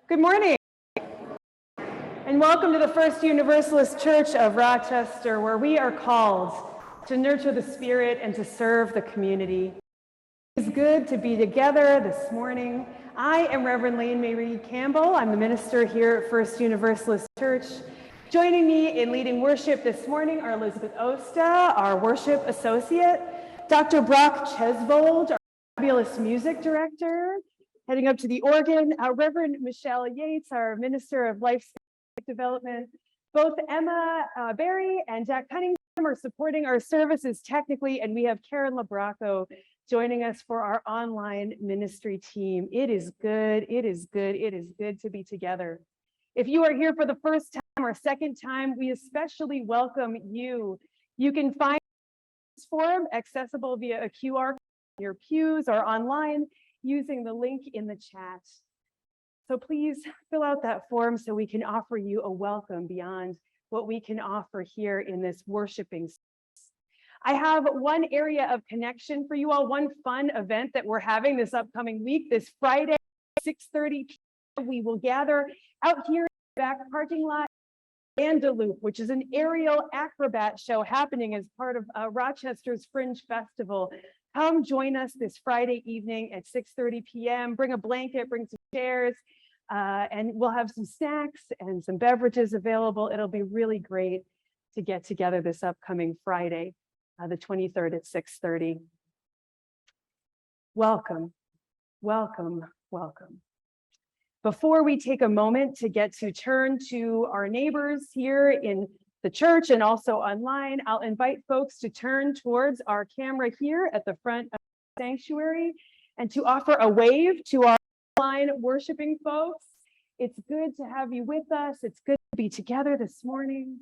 Good morning, and welcome to the First Universalist Church of Rochester, where we are called to nurture the spirit and to serve the community. It is good to be together this morning. I am Reverend Lane-Mairead Campbell. I'm the minister here at First Universalist Church. Joining me in leading worship this morning are Elizabeth Osta, our worship associate, Dr. Brock Chesvold, our fabulous music director, heading up to the organ, Reverend Michelle Yates, our Minister of Life Development. Both Emma Berry and Jack Cunningham are supporting our services technically, and we have Karen Labraco joining us for our online ministry team. It is good, it is good, it is good to be together. If you are here for the first time or second time, we especially welcome you. You can find this forum accessible via a QR code in your pews or online, using the link in the chat. So please fill out that form so we can offer you a welcome beyond what we can offer here in this worshiping space. I have one area of connection for you all, one fun event that we're having this upcoming week. This Friday, 6:30 p.m., we will gather out here in the back parking lot, Andaloop, which is an aerial acrobat show happening as part of Rochester's Fringe Festival. Come join us this Friday evening at 6:30 p.m. Bring a blanket, bring some chairs, and we'll have some snacks and some beverages available. It'll be really great. to get together this upcoming Friday, the 23rd at 6:30. Welcome, welcome, welcome. Before we take a moment to get to turn to our neighbors here in the church and also online, I'll invite folks to turn towards our camera here at the front of the sanctuary and to offer a wave to our online worshiping folks. It's good to have you with us. It's good to be together this morning.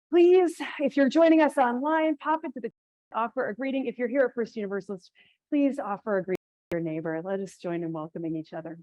Please, if you're joining us online, pop into the offer a greeting. If you're here at First Universalist, please offer a greeting to your neighbor. Let us join in welcoming each other.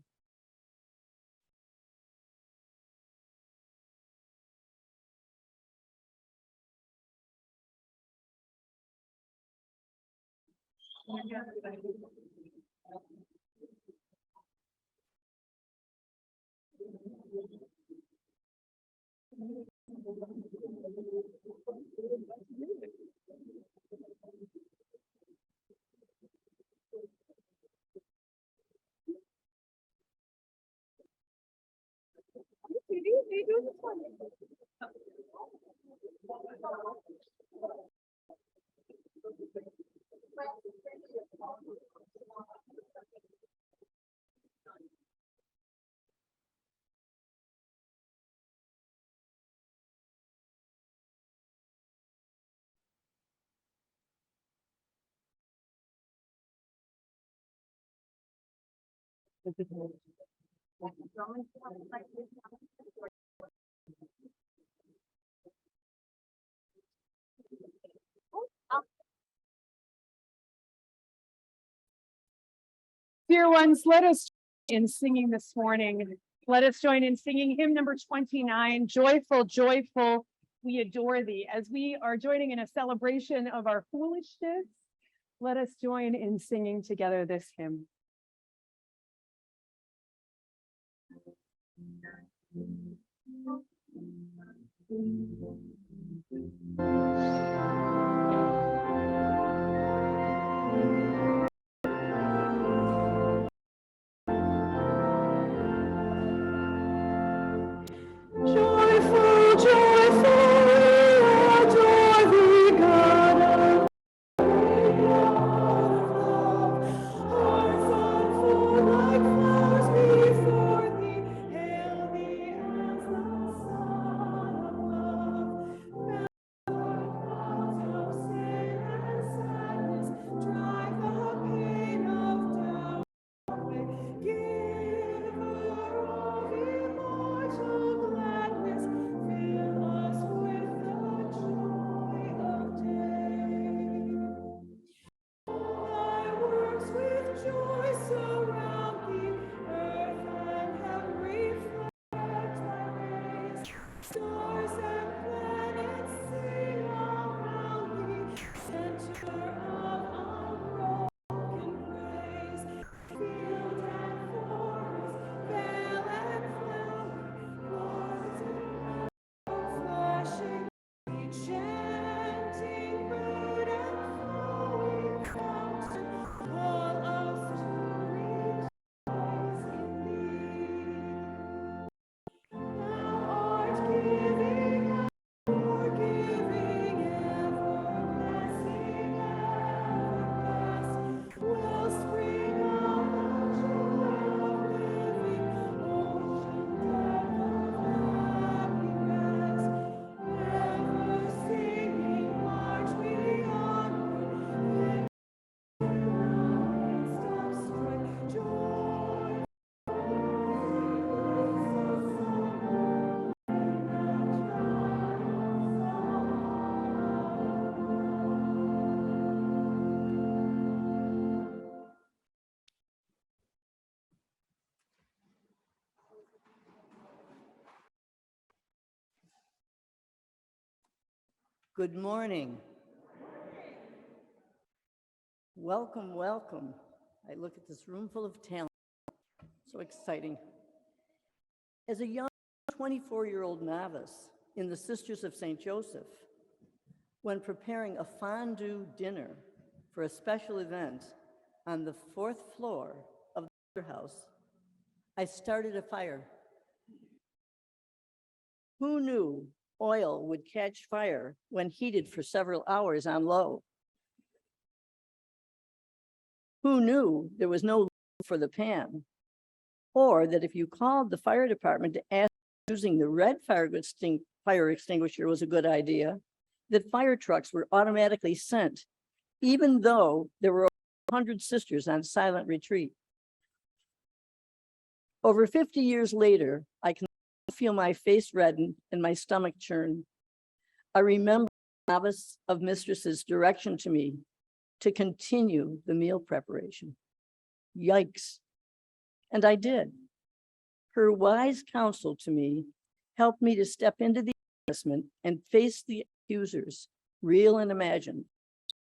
Dear ones, let us join in singing this morning. Let us join in singing hymn number 29, Joyful, Joyful, We Adore Thee. As we are joining in a celebration of our foolishness, let us join in singing together this hymn. Joyful, joyful, we adore thee, God of love. Hearts unfold like flowers before thee, hail thee as the Son of love. Clouds of sin and sadness, drive the pain of doubt away. Giver of immortal gladness, fill us with the joy of day. Thy works with joy surround thee, earth and heaven reflect thy rays. Stars and planets sing around thee, center of unbroken praise. Field and forest, vale and flower, floods and flashing, chanting bird and flowing fountain, call us to rejoice in thee. Thou art giving, forgiving, everlasting, everlasting, wellspring of the joy of living, ocean depth of happiness. Ever singing, march we onward, victory of strife, joy. Good morning. Welcome, welcome. I look at this room full of talent. So exciting. As a young 24-year-old novice in the Sisters of St. Joseph, when preparing a fondue dinner for a special event on the 4th floor of the house, I started a fire. Who knew oil would catch fire when heated for several hours on low. Who knew there was no for the pan? Or that if you called the fire department to ask using the red fire extinguisher was a good idea, that fire trucks were automatically sent, even though there were 100 sisters on silent retreat. Over 50 years later, I can feel my face redden and my stomach churn. I remember the novice of mistress's direction to me to continue the meal preparation. Yikes. And I did. Her wise counsel to me helped me to step into the embarrassment and face the accusers, real and imagined,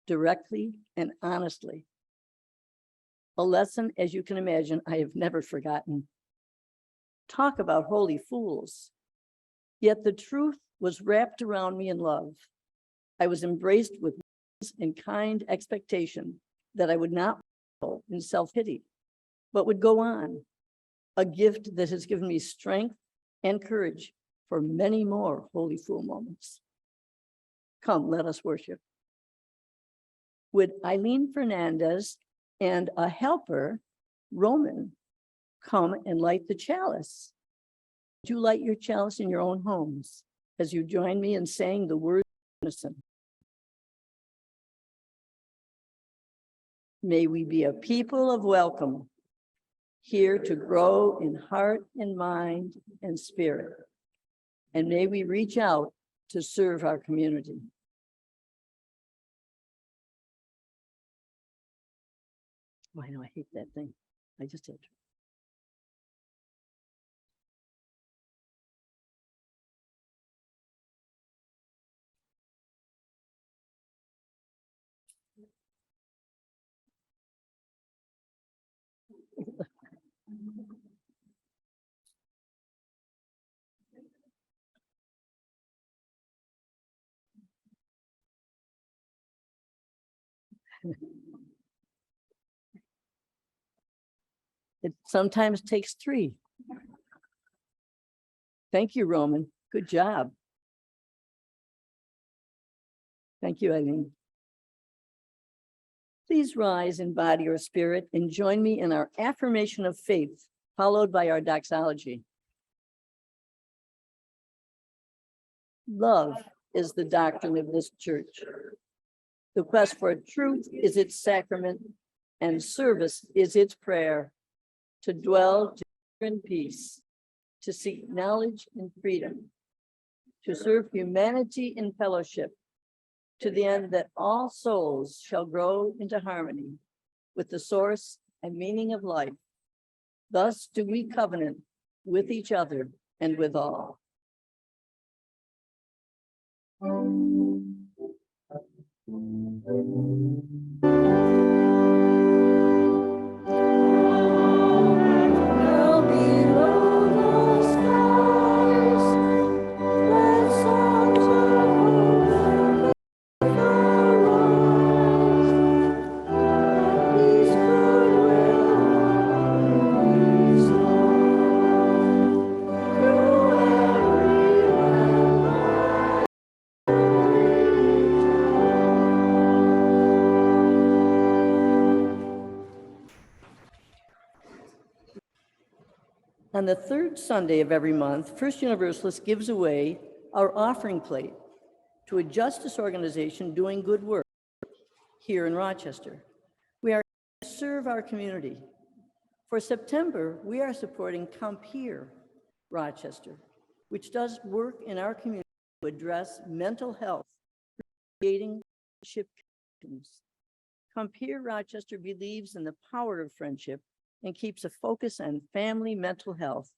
directly and honestly. A lesson, as you can imagine, I have never forgotten. Talk about holy fools. Yet the truth was wrapped around me in love. I was embraced with and kind expectation that I would not fall in self-pity, but would go on. A gift that has given me strength and courage for many more holy fool moments. Come, let us worship. Would Eileen Fernandez and a helper, Roman, come and light the chalice? Would you light your chalice in your own homes as you join me in saying the word unison? May we be a people of welcome, here to grow in heart and mind and spirit. And may we reach out to serve our community. Oh, I know, I hate that thing. I just did. It sometimes takes three. Thank you, Roman. Good job. Thank you, Eileen. Please rise in body or spirit and join me in our affirmation of faith, followed by our doxology. Love is the doctrine of this church. The quest for truth is its sacrament, and service is its prayer. To dwell in peace, to seek knowledge and freedom, to serve humanity in fellowship, to the end that all souls shall grow into harmony with the source and meaning of life. Thus do we covenant with each other and with all. On the third Sunday of every month, First Universalist gives away our offering plate to a justice organization doing good work here in Rochester. We are to serve our community. For September, we are supporting Compere Rochester, which does work in our community to address mental health, creating friendship connections. Compere Rochester believes in the power of friendship and keeps a focus on family mental health,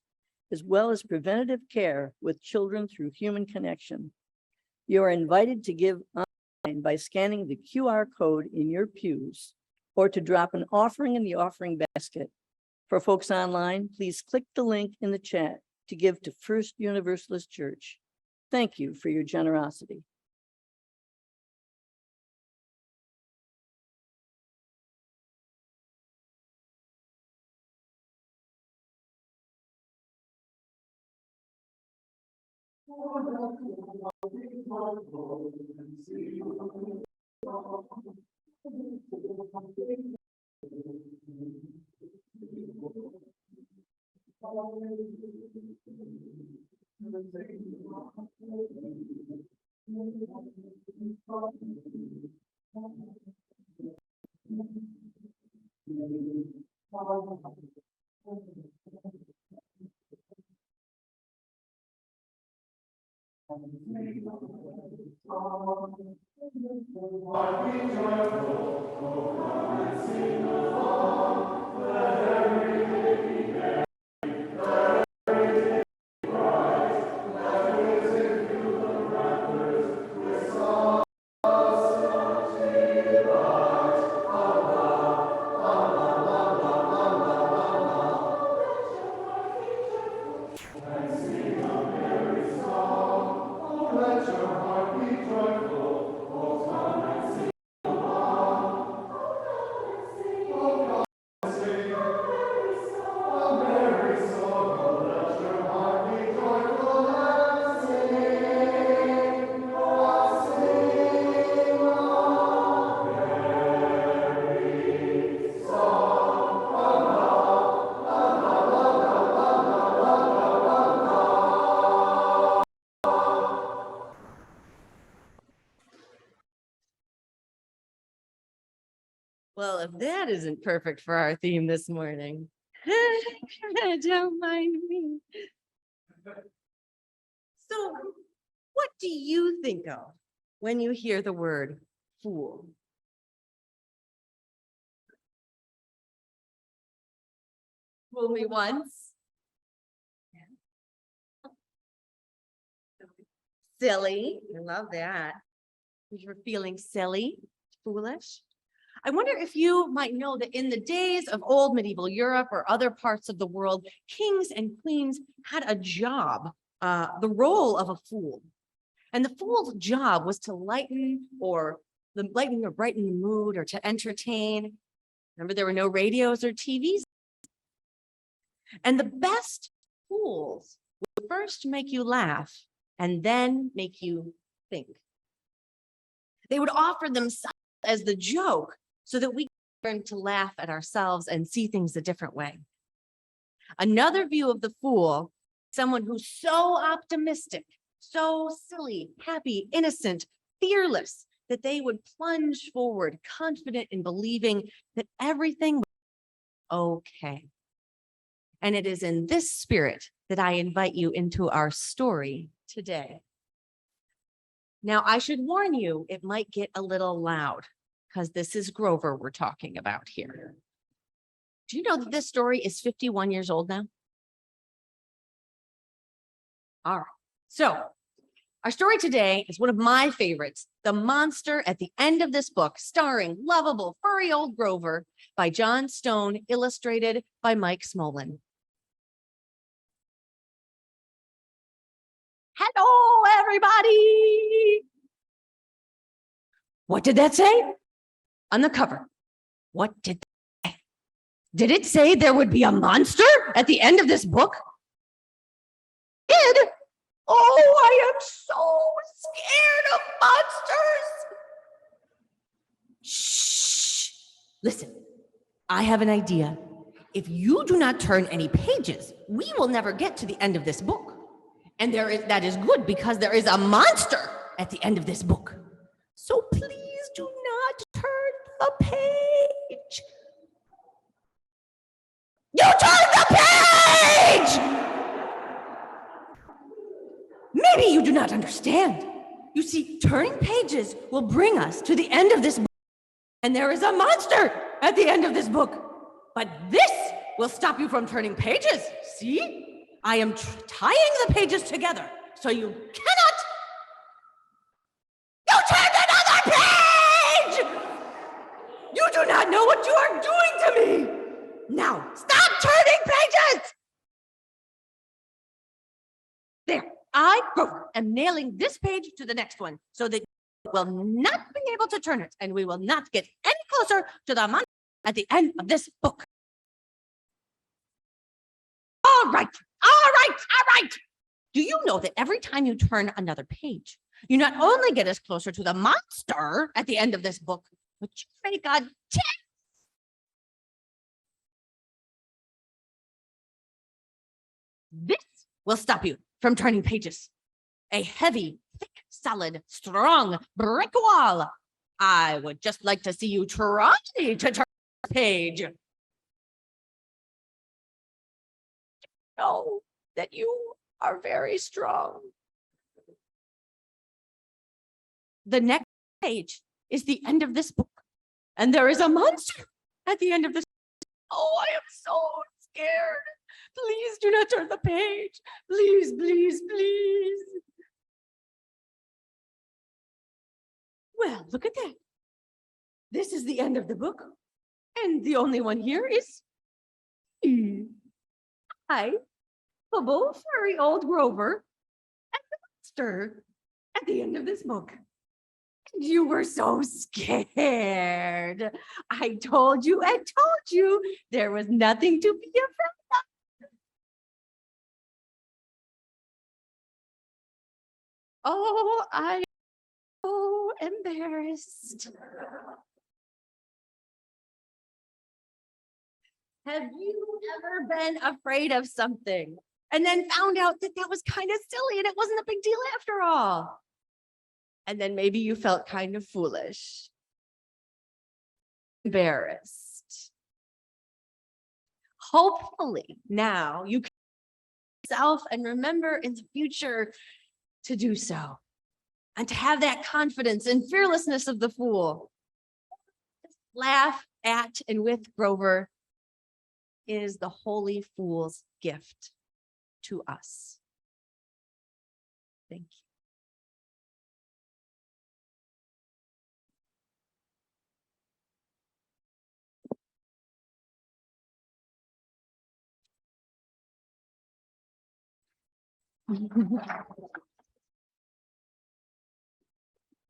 as well as preventative care with children through human connection. You are invited to give online by scanning the QR code in your pews or to drop an offering in the offering basket. For folks online, please click the link in the chat to give to First Universalist Church. Thank you for your generosity. Well, if that isn't perfect for our theme this morning, don't mind me. So, what do you think of when you hear the word fool? Fool me once. Silly. I love that. You're feeling silly, foolish. I wonder if you might know that in the days of old medieval Europe or other parts of the world, kings and queens had a job, the role of a fool. And the fool's job was to lighten or brighten the mood or to entertain. Remember, there were no radios or TVs. And the best fools would first make you laugh and then make you think. They would offer themselves as the joke so that we learn to laugh at ourselves and see things a different way. Another view of the fool, someone who's so optimistic, so silly, happy, innocent, fearless, that they would plunge forward, confident in believing that everything was okay. And it is in this spirit that I invite you into our story today. Now, I should warn you, it might get a little loud because this is Grover we're talking about here. Do you know that this story is 51 years old now? All right. So our story today is one of my favorites, The Monster at the End of This Book, starring lovable, furry old Grover by John Stone, illustrated by Mike Smolin. Hello, everybody. What did that say? On the cover, what did that say? Did it say there would be a monster at the end of this book? It did? Oh, I am so scared of monsters. Shh. Listen, I have an idea. If you do not turn any pages, we will never get to the end of this book. And that is good because there is a monster at the end of this book. So please do not turn the page. You turned the page! Maybe you do not understand. You see, turning pages will bring us to the end of this book. And there is a monster at the end of this book. But this will stop you from turning pages. See? I am tying the pages together so you cannot. You turned another page! You do not know what you are doing to me. Now, stop turning pages! There, I, Grover, am nailing this page to the next one so that you will not be able to turn it and we will not get any closer to the monster at the end of this book. All right. Do you know that every time you turn another page, you not only get us closer to the monster at the end of this book, but you make a This will stop you from turning pages. A heavy, thick, solid, strong brick wall. I would just like to see you try to turn a page. Know that you are very strong. The next page is the end of this book, and there is a monster at the end of this. Oh, I am so scared. Please do not turn the page. Please, please, please. Well, look at that. This is the end of the book. And the only one here is I, Bubble, furry old Grover, and the monster at the end of this book. And you were so scared. I told you and told you there was nothing to be afraid of. Oh, I'm so embarrassed. Have you ever been afraid of something and then found out that that was kind of silly and it wasn't a big deal after all? And then maybe you felt kind of foolish, embarrassed. Hopefully now you can yourself and remember in the future to do so and to have that confidence and fearlessness of the fool. Laugh at and with Grover is the holy fool's gift to us. Thank you.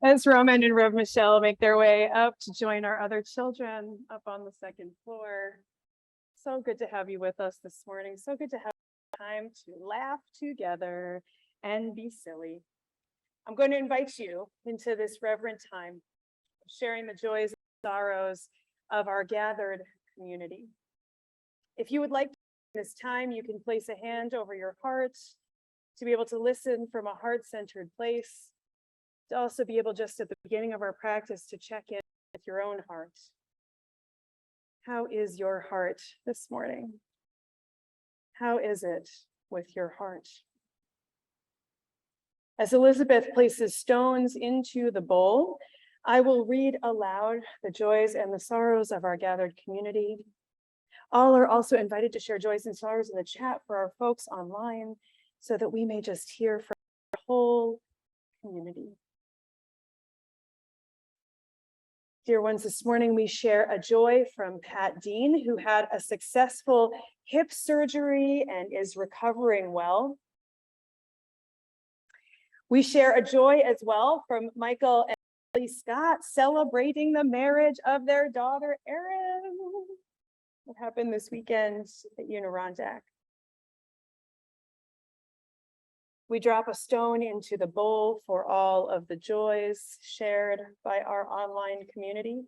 As Roman and Rev Michelle make their way up to join our other children up on the second floor. So good to have you with us this morning. So good to have time to laugh together and be silly. I'm going to invite you into this reverent time of sharing the joys and sorrows of our gathered community. If you would like this time, you can place a hand over your heart to be able to listen from a heart-centered place, to also be able just at the beginning of our practice to check in with your own heart. How is your heart this morning? How is it with your heart? As Elizabeth places stones into the bowl, I will read aloud the joys and the sorrows of our gathered community. All are also invited to share joys and sorrows in the chat for our folks online so that we may just hear from the whole community. Dear ones, this morning we share a joy from Pat Dean, who had a successful hip surgery and is recovering well. We share a joy as well from Michael and Lee Scott celebrating the marriage of their daughter, Erin. What happened this weekend at UURoc. We drop a stone into the bowl for all of the joys shared by our online community.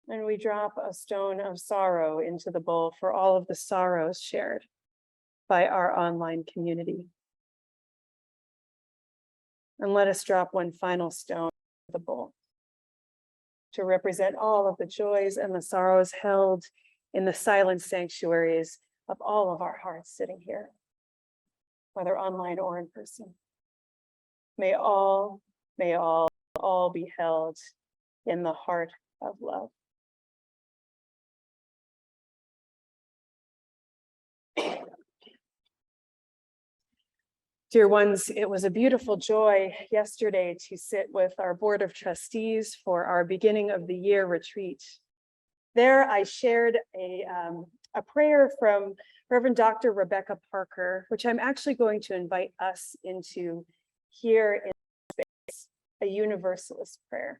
And we drop a stone of sorrow into the bowl for all of the sorrows shared by our online community. And let us drop one final stone into the bowl to represent all of the joys and the sorrows held in the silent sanctuaries of all of our hearts sitting here, whether online or in person. May all be held in the heart of love. Dear ones, it was a beautiful joy yesterday to sit with our Board of Trustees for our beginning of the year retreat. There I shared a prayer from Reverend Dr. Rebecca Parker, which I'm actually going to invite us into here in space, a Universalist prayer,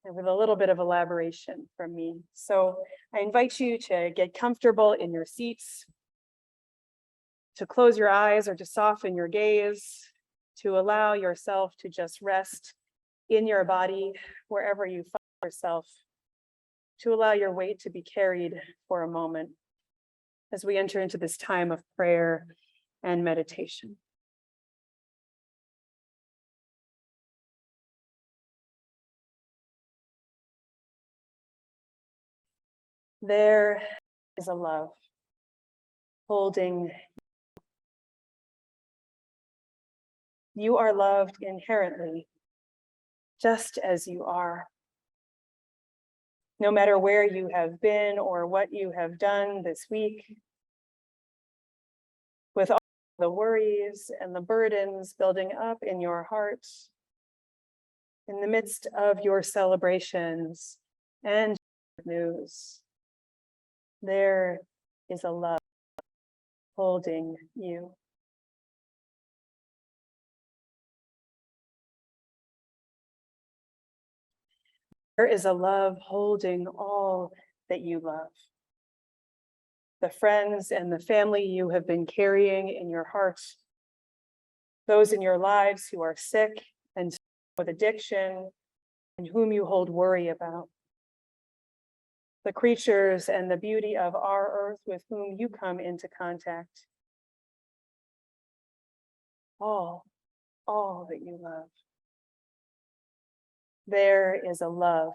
and with a little bit of elaboration from me. So I invite you to get comfortable in your seats. to close your eyes or to soften your gaze, to allow yourself to just rest in your body wherever you find yourself, to allow your weight to be carried for a moment as we enter into this time of prayer and meditation. There is a love holding. You are loved inherently, just as you are. No matter where you have been or what you have done this week, with all the worries and the burdens building up in your heart, in the midst of your celebrations and news, there is a love holding you. There is a love holding all that you love. The friends and the family you have been carrying in your heart, those in your lives who are sick and with addiction and whom you hold worry about. The creatures and the beauty of our earth with whom you come into contact. All that you love. There is a love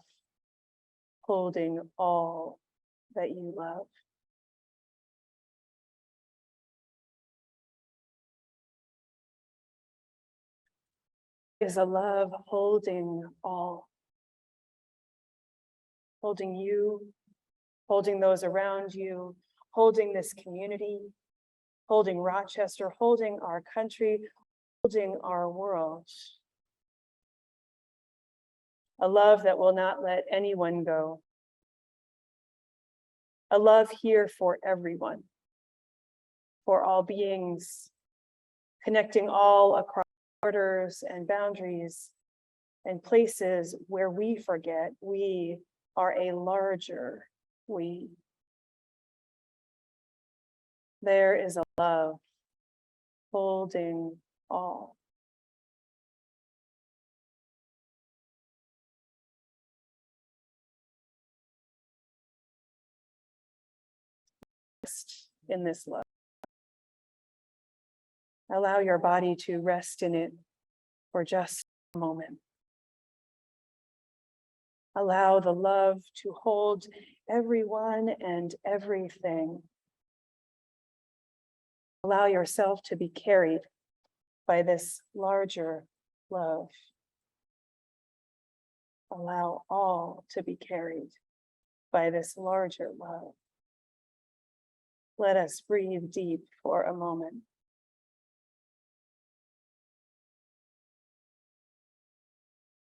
holding all that you love. Is a love holding all. Holding you, holding those around you, holding this community, holding Rochester, holding our country, holding our world. A love that will not let anyone go. A love here for everyone, for all beings, connecting all across borders and boundaries and places where we forget we are a larger we. There is a love holding all. Rest in this love. Allow your body to rest in it for just a moment. Allow the love to hold everyone and everything. Allow yourself to be carried by this larger love. Allow all to be carried by this larger love. Let us breathe deep for a moment.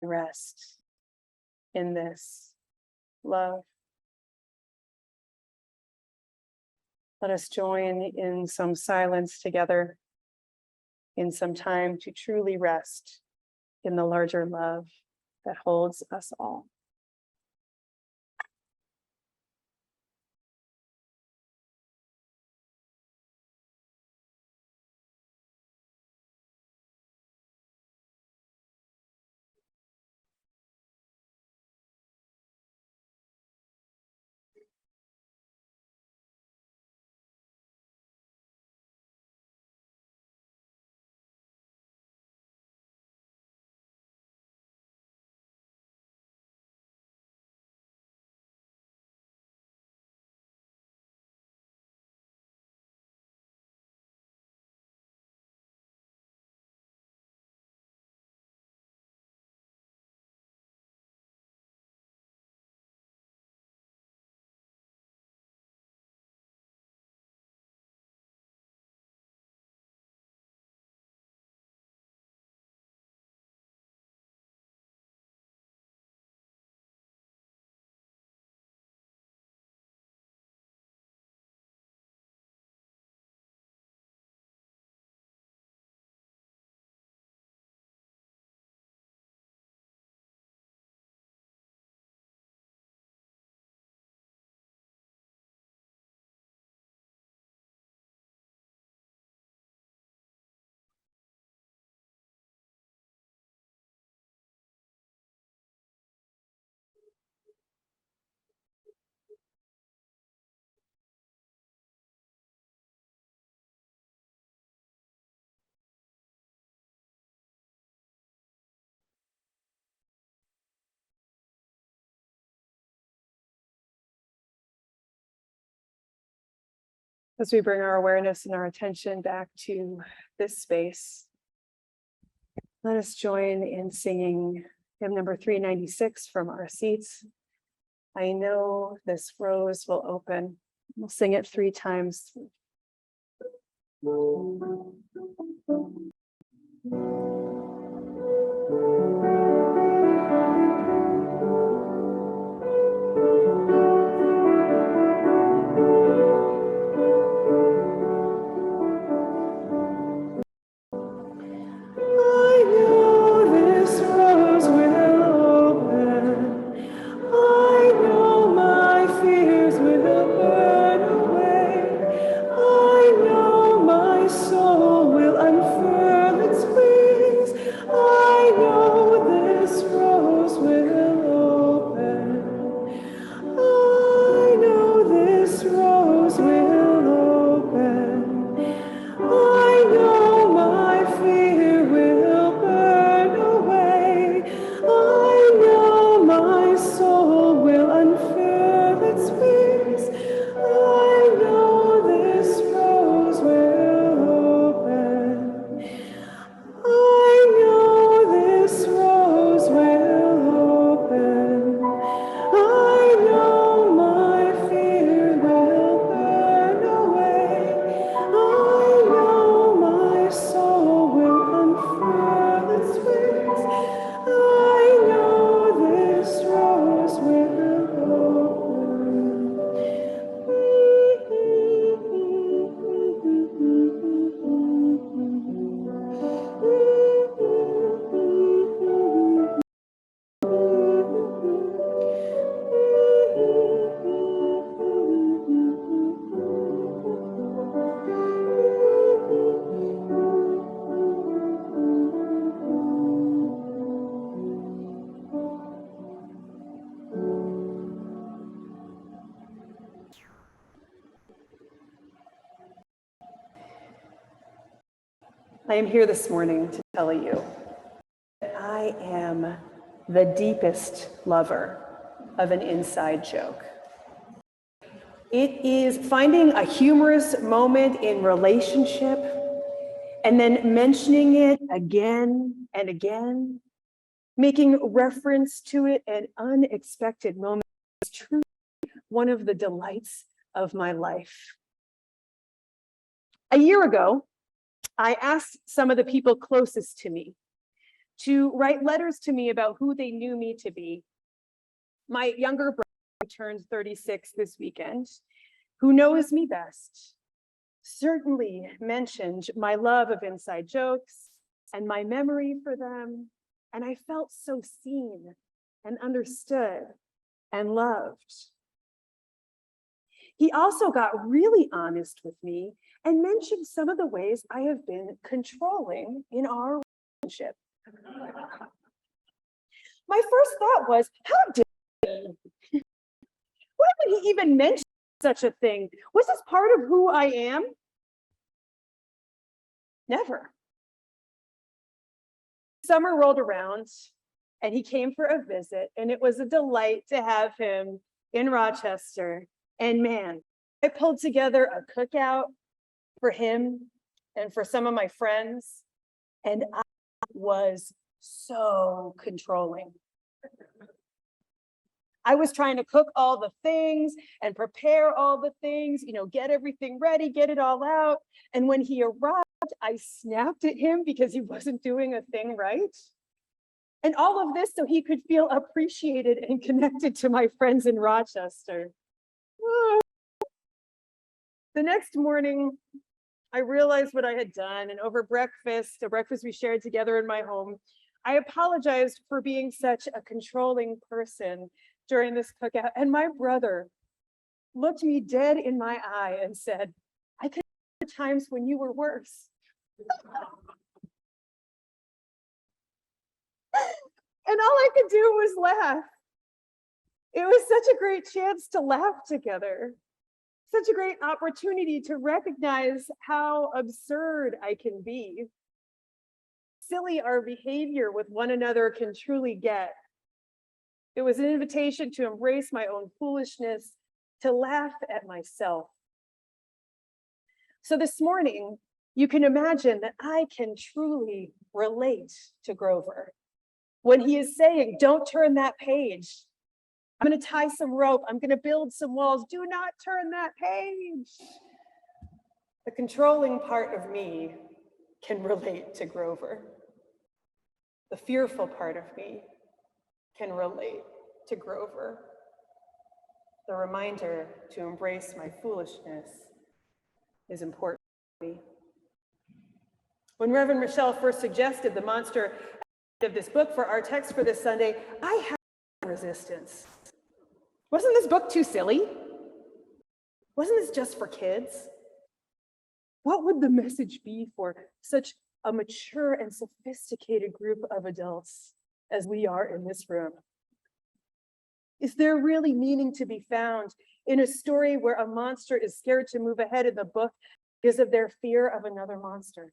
Rest in this love. Let us join in some silence together, in some time to truly rest in the larger love that holds us all. As we bring our awareness and our attention back to this space, let us join in singing hymn number 396 from our seats. I know this rose will open. We'll sing it 3 times. I am here this morning to tell you that I am the deepest lover of an inside joke. It is finding a humorous moment in relationship and then mentioning it again and again, making reference to it at unexpected moments. It's truly one of the delights of my life. A year ago, I asked some of the people closest to me to write letters to me about who they knew me to be. My younger brother, who turned 36 this weekend, who knows me best, certainly mentioned my love of inside jokes and my memory for them, and I felt so seen and understood and loved. He also got really honest with me and mentioned some of the ways I have been controlling in our relationship. My first thought was, how dare he? Why would he even mention such a thing? Was this part of who I am? Never. Summer rolled around and he came for a visit, and it was a delight to have him in Rochester. And man, I pulled together a cookout for him and for some of my friends, and I was so controlling. I was trying to cook all the things and prepare all the things, get everything ready, get it all out. And when he arrived, I snapped at him because he wasn't doing a thing right. And all of this so he could feel appreciated and connected to my friends in Rochester. The next morning, I realized what I had done, and over breakfast, a breakfast we shared together in my home, I apologized for being such a controlling person during this cookout. And my brother looked me dead in my eye and said, I could remember times when you were worse. And all I could do was laugh. It was such a great chance to laugh together. Such a great opportunity to recognize how absurd I can be. Silly our behavior with one another can truly get. It was an invitation to embrace my own foolishness, to laugh at myself. So this morning, you can imagine that I can truly relate to Grover when he is saying, don't turn that page. I'm going to tie some rope. I'm going to build some walls. Do not turn that page. The controlling part of me can relate to Grover. The fearful part of me can relate to Grover. The reminder to embrace my foolishness is important to me. When Reverend Michelle first suggested the monster of this book for our text for this Sunday, I had resistance. Wasn't this book too silly? Wasn't this just for kids? What would the message be for such a mature and sophisticated group of adults as we are in this room? Is there really meaning to be found in a story where a monster is scared to move ahead in the book because of their fear of another monster?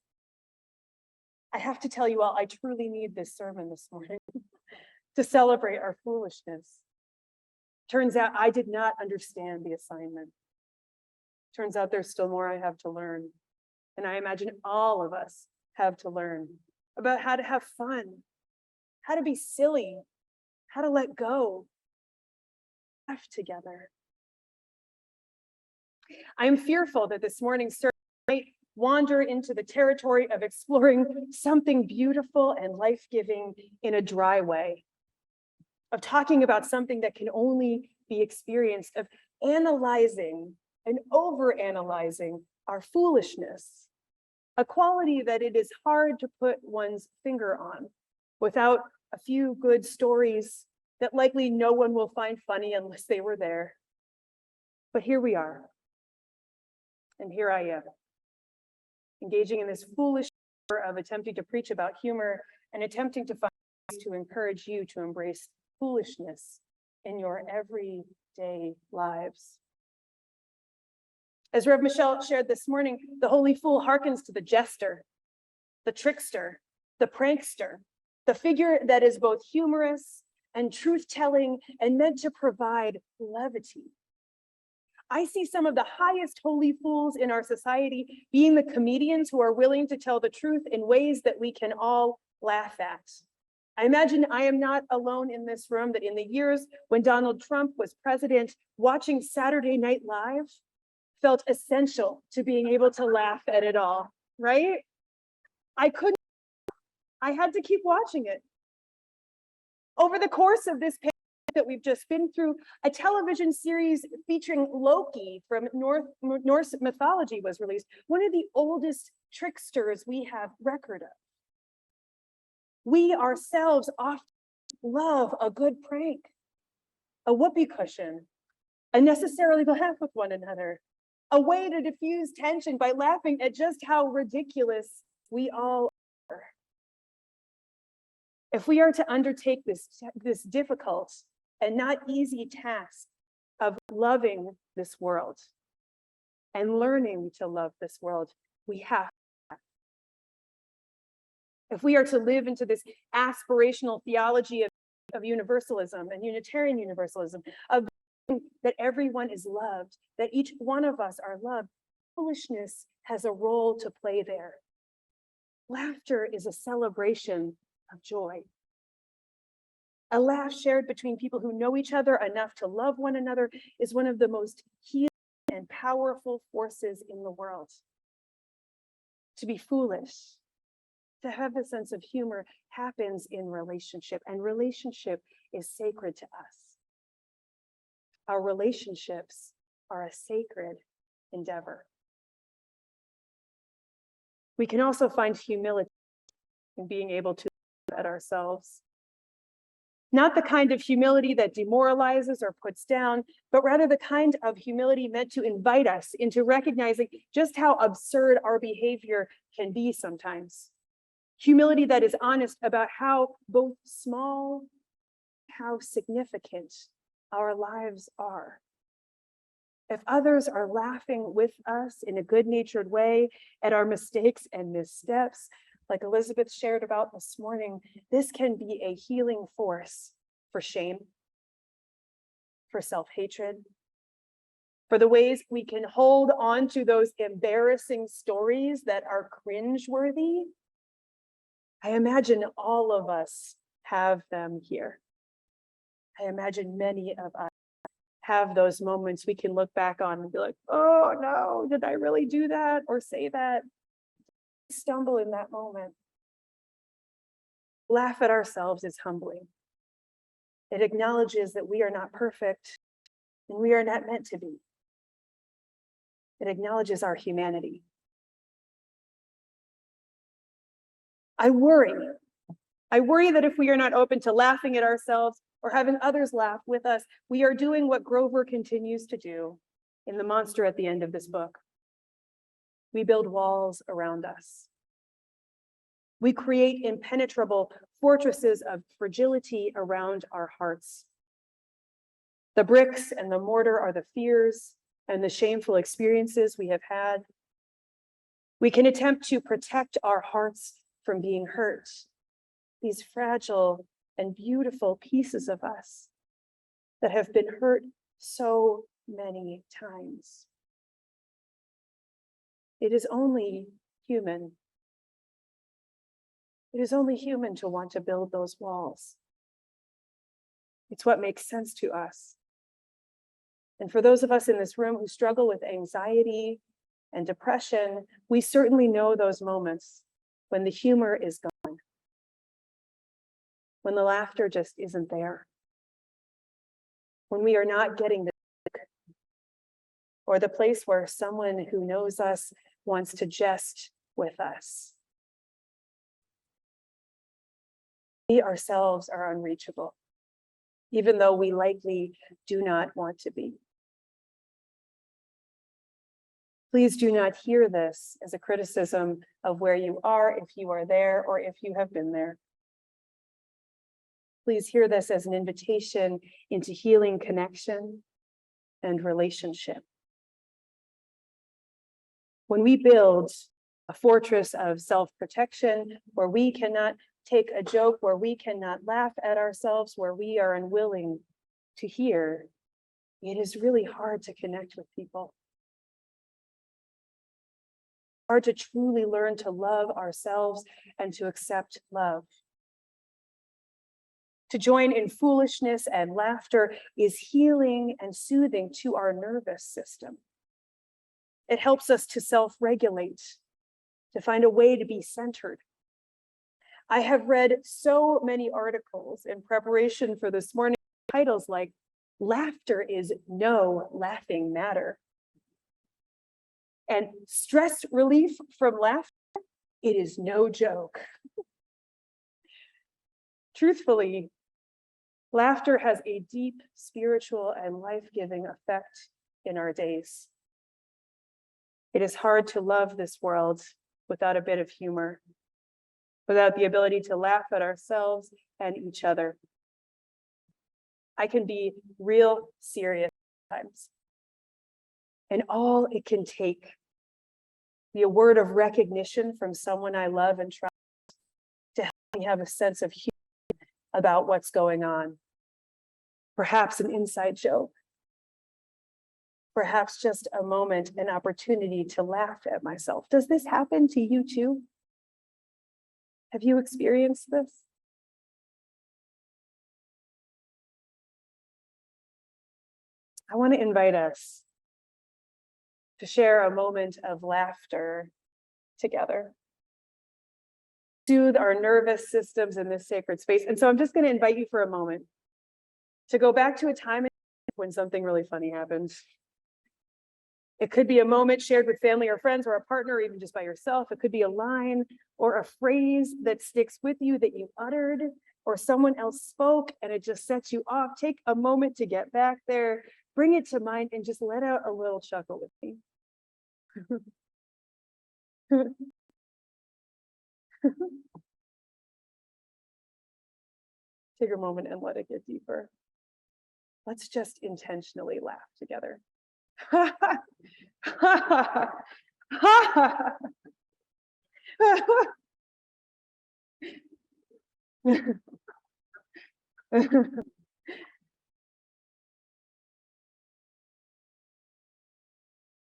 I have to tell you all, I truly need this sermon this morning to celebrate our foolishness. Turns out I did not understand the assignment. Turns out there's still more I have to learn. And I imagine all of us have to learn about how to have fun, how to be silly, how to let go, laugh together. I am fearful that this morning's sermon might wander into the territory of exploring something beautiful and life-giving in a dry way, of talking about something that can only be experienced, of analyzing and overanalyzing our foolishness, a quality that it is hard to put one's finger on without a few good stories that likely no one will find funny unless they were there. But here we are, and here I am, engaging in this foolish of attempting to preach about humor and attempting to find ways to encourage you to embrace foolishness in your everyday lives. As Rev Michelle shared this morning, the holy fool hearkens to the jester, the trickster, the prankster, the figure that is both humorous and truth-telling and meant to provide levity. I see some of the highest holy fools in our society being the comedians who are willing to tell the truth in ways that we can all laugh at. I imagine I am not alone in this room, that in the years when Donald Trump was president, watching Saturday Night Live felt essential to being able to laugh at it all, right? I had to keep watching it. Over the course of this pandemic that we've just been through, a television series featuring Loki from Norse mythology was released, one of the oldest tricksters we have record of. We ourselves often love a good prank, a whoopee cushion, unnecessarily laugh with one another, a way to diffuse tension by laughing at just how ridiculous we all are. If we are to undertake this difficult and not easy task of loving this world and learning to love this world, we have. If we are to live into this aspirational theology of universalism and Unitarian Universalism, of that everyone is loved, that each one of us are loved, foolishness has a role to play there. Laughter is a celebration of joy. A laugh shared between people who know each other enough to love one another is one of the most healing and powerful forces in the world. To be foolish, to have a sense of humor happens in relationship, and relationship is sacred to us. Our relationships are a sacred endeavor. We can also find humility in being able to look at ourselves. Not the kind of humility that demoralizes or puts down, but rather the kind of humility meant to invite us into recognizing just how absurd our behavior can be sometimes. Humility that is honest about how both small, how significant our lives are. If others are laughing with us in a good-natured way at our mistakes and missteps, like Elizabeth shared about this morning, this can be a healing force for shame, for self-hatred, for the ways we can hold on to those embarrassing stories that are cringeworthy. I imagine all of us have them here. I imagine many of us have those moments we can look back on and be like, oh no, did I really do that or say that? Stumble in that moment. Laugh at ourselves is humbling. It acknowledges that we are not perfect and we are not meant to be. It acknowledges our humanity. I worry that if we are not open to laughing at ourselves or having others laugh with us, we are doing what Grover continues to do in The Monster at the end of this book. We build walls around us. We create impenetrable fortresses of fragility around our hearts. The bricks and the mortar are the fears and the shameful experiences we have had. We can attempt to protect our hearts from being hurt, these fragile and beautiful pieces of us that have been hurt so many times. It is only human. It is only human to want to build those walls. It's what makes sense to us. And for those of us in this room who struggle with anxiety and depression, we certainly know those moments when the humor is gone, when the laughter just isn't there, when we are not getting the or the place where someone who knows us wants to jest with us. We ourselves are unreachable, even though we likely do not want to be. Please do not hear this as a criticism of where you are, if you are there, or if you have been there. Please hear this as an invitation into healing connection and relationship. When we build a fortress of self-protection, where we cannot take a joke, where we cannot laugh at ourselves, where we are unwilling to hear, it is really hard to connect with people. Hard to truly learn to love ourselves and to accept love. To join in foolishness and laughter is healing and soothing to our nervous system. It helps us to self-regulate, to find a way to be centered. I have read so many articles in preparation for this morning, titles like, "Laughter is no laughing matter," and "Stress relief from laughter, it is no joke." Truthfully, laughter has a deep spiritual and life-giving effect in our days. It is hard to love this world without a bit of humor, without the ability to laugh at ourselves and each other. I can be real serious sometimes, and all it can take be a word of recognition from someone I love and trust to help me have a sense of humor about what's going on. Perhaps an inside joke. Perhaps just a moment, an opportunity to laugh at myself. Does this happen to you too? Have you experienced this? I want to invite us to share a moment of laughter together. Soothe our nervous systems in this sacred space. And so I'm just going to invite you for a moment to go back to a time when something really funny happened. It could be a moment shared with family or friends or a partner, or even just by yourself. It could be a line or a phrase that sticks with you that you uttered, or someone else spoke and it just sets you off. Take a moment to get back there, bring it to mind, and just let out a little chuckle with me. Take a moment and let it get deeper. Let's just intentionally laugh together.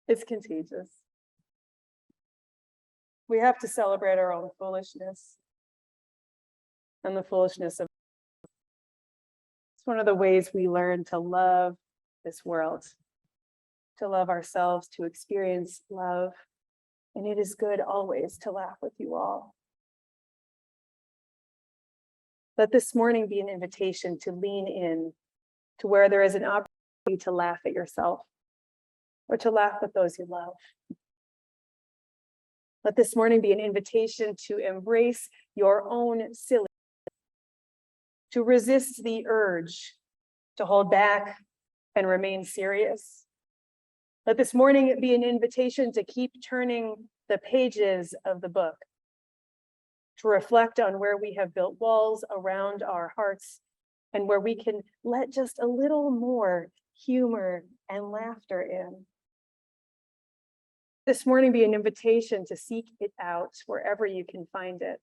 It's contagious. We have to celebrate our own foolishness and the foolishness of. It's one of the ways we learn to love this world, to love ourselves, to experience love. And it is good always to laugh with you all. Let this morning be an invitation to lean in to where there is an opportunity to laugh at yourself or to laugh with those you love. Let this morning be an invitation to embrace your own silliness, to resist the urge to hold back and remain serious. Let this morning be an invitation to keep turning the pages of the book, to reflect on where we have built walls around our hearts and where we can let just a little more humor and laughter in. This morning be an invitation to seek it out wherever you can find it.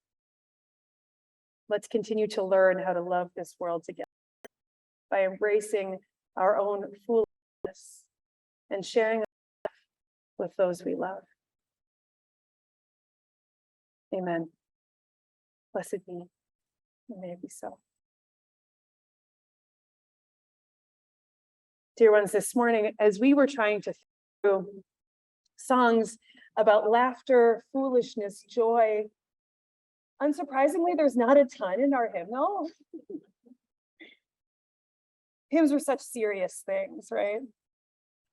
Let's continue to learn how to love this world together by embracing our own foolishness and sharing with those we love. Amen. Blessed be, and may it be so. Dear ones, this morning, as we were trying to think through songs about laughter, foolishness, joy, unsurprisingly, there's not a ton in our hymnal. Hymns were such serious things, right?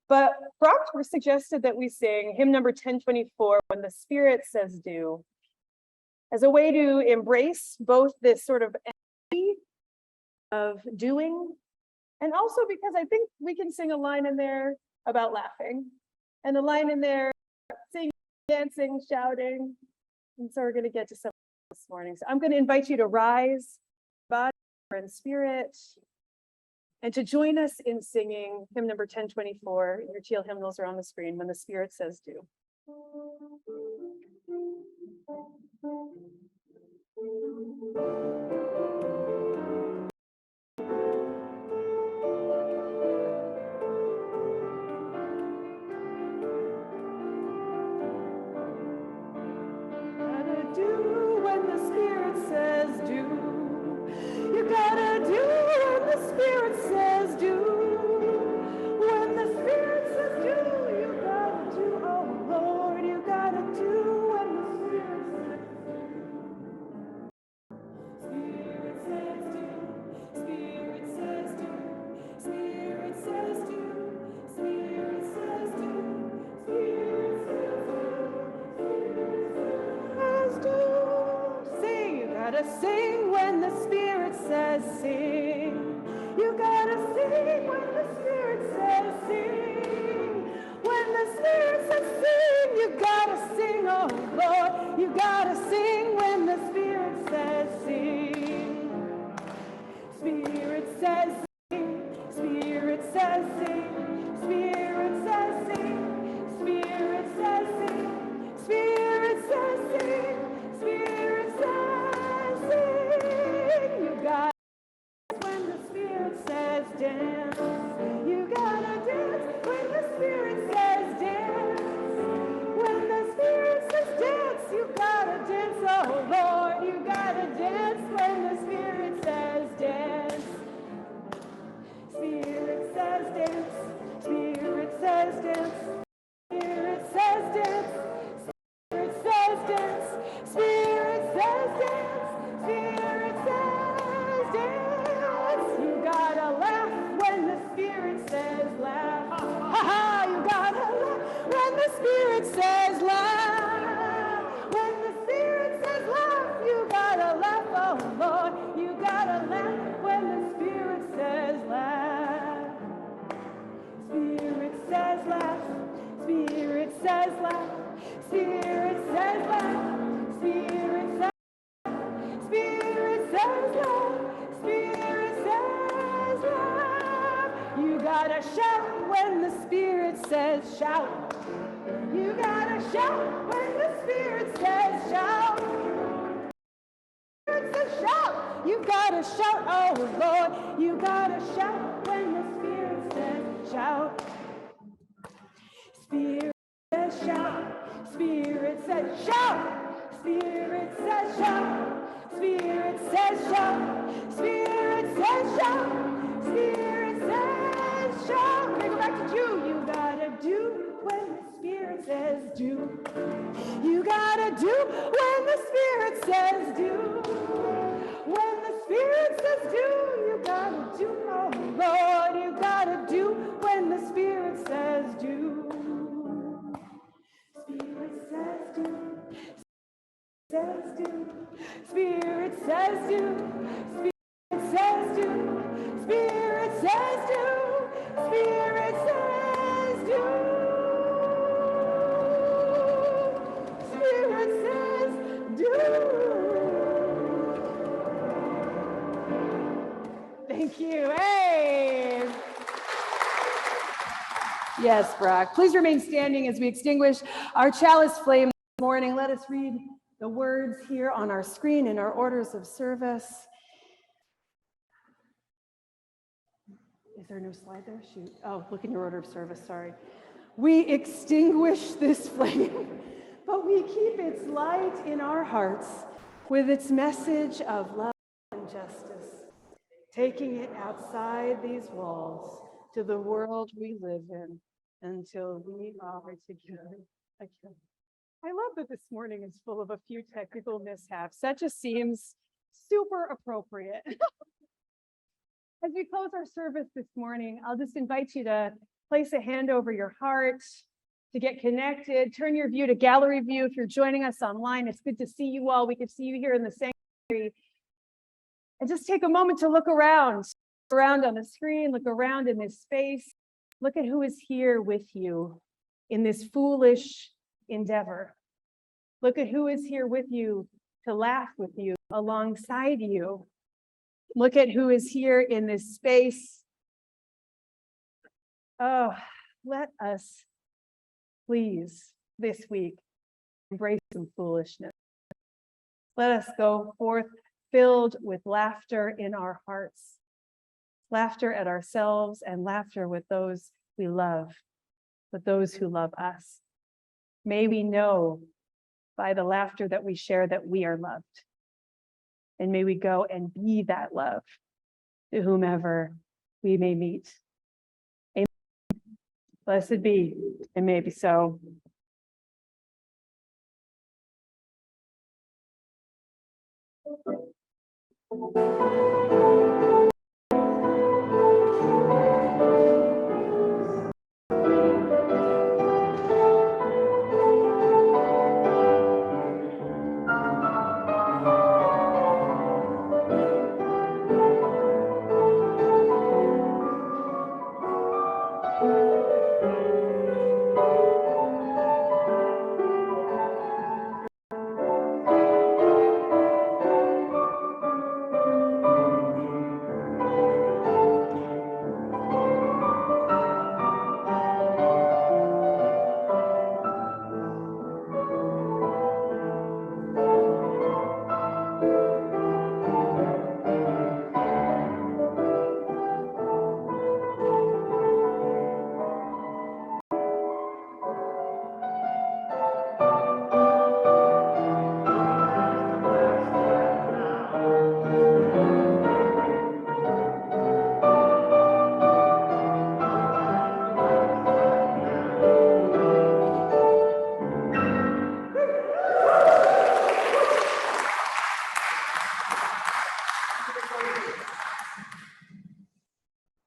But Brock suggested that we sing hymn number 1024, When the Spirit Says Do, as a way to embrace both this sort of energy of doing, and also because I think we can sing a line in there about laughing, and a line in there singing, dancing, shouting. And so we're going to get to some this morning. So I'm going to invite you to rise, body and spirit, and to join us in singing hymn number 1024. Your teal hymnals are on the screen, When the Spirit Says Do. Gotta do when the Spirit says do. You gotta do when the Spirit says do. When the Spirit says do, you gotta do. Oh Lord, you gotta do when the Spirit says do. Spirit says do. Spirit says do. Spirit says do. Spirit says do. Spirit says do. Sing, you gotta sing when the Spirit says sing. You gotta sing when the Spirit says sing. When the Spirit says sing, you gotta sing, oh Lord. You gotta sing when the Spirit says sing. Spirit says sing. Spirit says sing. Spirit says sing. Spirit says sing. Spirit says sing. Spirit says sing. You got when the Spirit says dance. You gotta dance when the Spirit says dance. When the Spirit says dance, you gotta dance, oh Lord. You gotta dance when the Spirit says dance. Spirit says dance. Spirit says dance. Spirit says dance. Spirit says dance. Spirit says dance. Spirit says dance. You gotta laugh when the Spirit says laugh. Ha ha! You gotta laugh when the Spirit says laugh. When the Spirit says laugh, you gotta laugh, oh Lord. You gotta laugh when the Spirit says laugh. Spirit says laugh. Spirit says laugh. Spirit says laugh. Spirit says Spirit says laugh. Spirit says laugh. You gotta shout when the Spirit says shout. You gotta shout when the Spirit says shout. Spirit says shout. You gotta shout, oh Lord. You gotta shout when the Spirit says shout. Spirit Spirit says shout. Spirit says shout. Spirit says shout. Spirit says shout. Spirit says shout. Okay, go back to do. You gotta do when the Spirit says do. You gotta do when the Spirit says do. When the Spirit says do, you gotta do, oh Lord, you gotta do when the Spirit says do. Spirit says do. Says do. Spirit says do. Spirit says do. Spirit says do. Spirit says do. Spirit says do. Thank you. Hey. Yes, Brock. Please remain standing as we extinguish our chalice flame this morning. Let us read the words here on our screen in our orders of service. Is there no slide there? Shoot. Oh, look in your order of service. Sorry. We extinguish this flame, but we keep its light in our hearts with its message of love and justice, taking it outside these walls to the world we live in until we are together again. I love that this morning is full of a few technical mishaps. That just seems super appropriate. As we close our service this morning, I'll just invite you to place a hand over your heart, to get connected. Turn your view to gallery view if you're joining us online. It's good to see you all. We can see you here in the sanctuary. And just take a moment to look around on the screen, look around in this space. Look at who is here with you in this foolish endeavor. Look at who is here with you to laugh with you, alongside you. Look at who is here in this space. Oh, let us please this week embrace some foolishness. Let us go forth filled with laughter in our hearts, laughter at ourselves and laughter with those we love, with those who love us. May we know by the laughter that we share that we are loved. And may we go and be that love to whomever we may meet. Amen. Blessed be, and may it be so.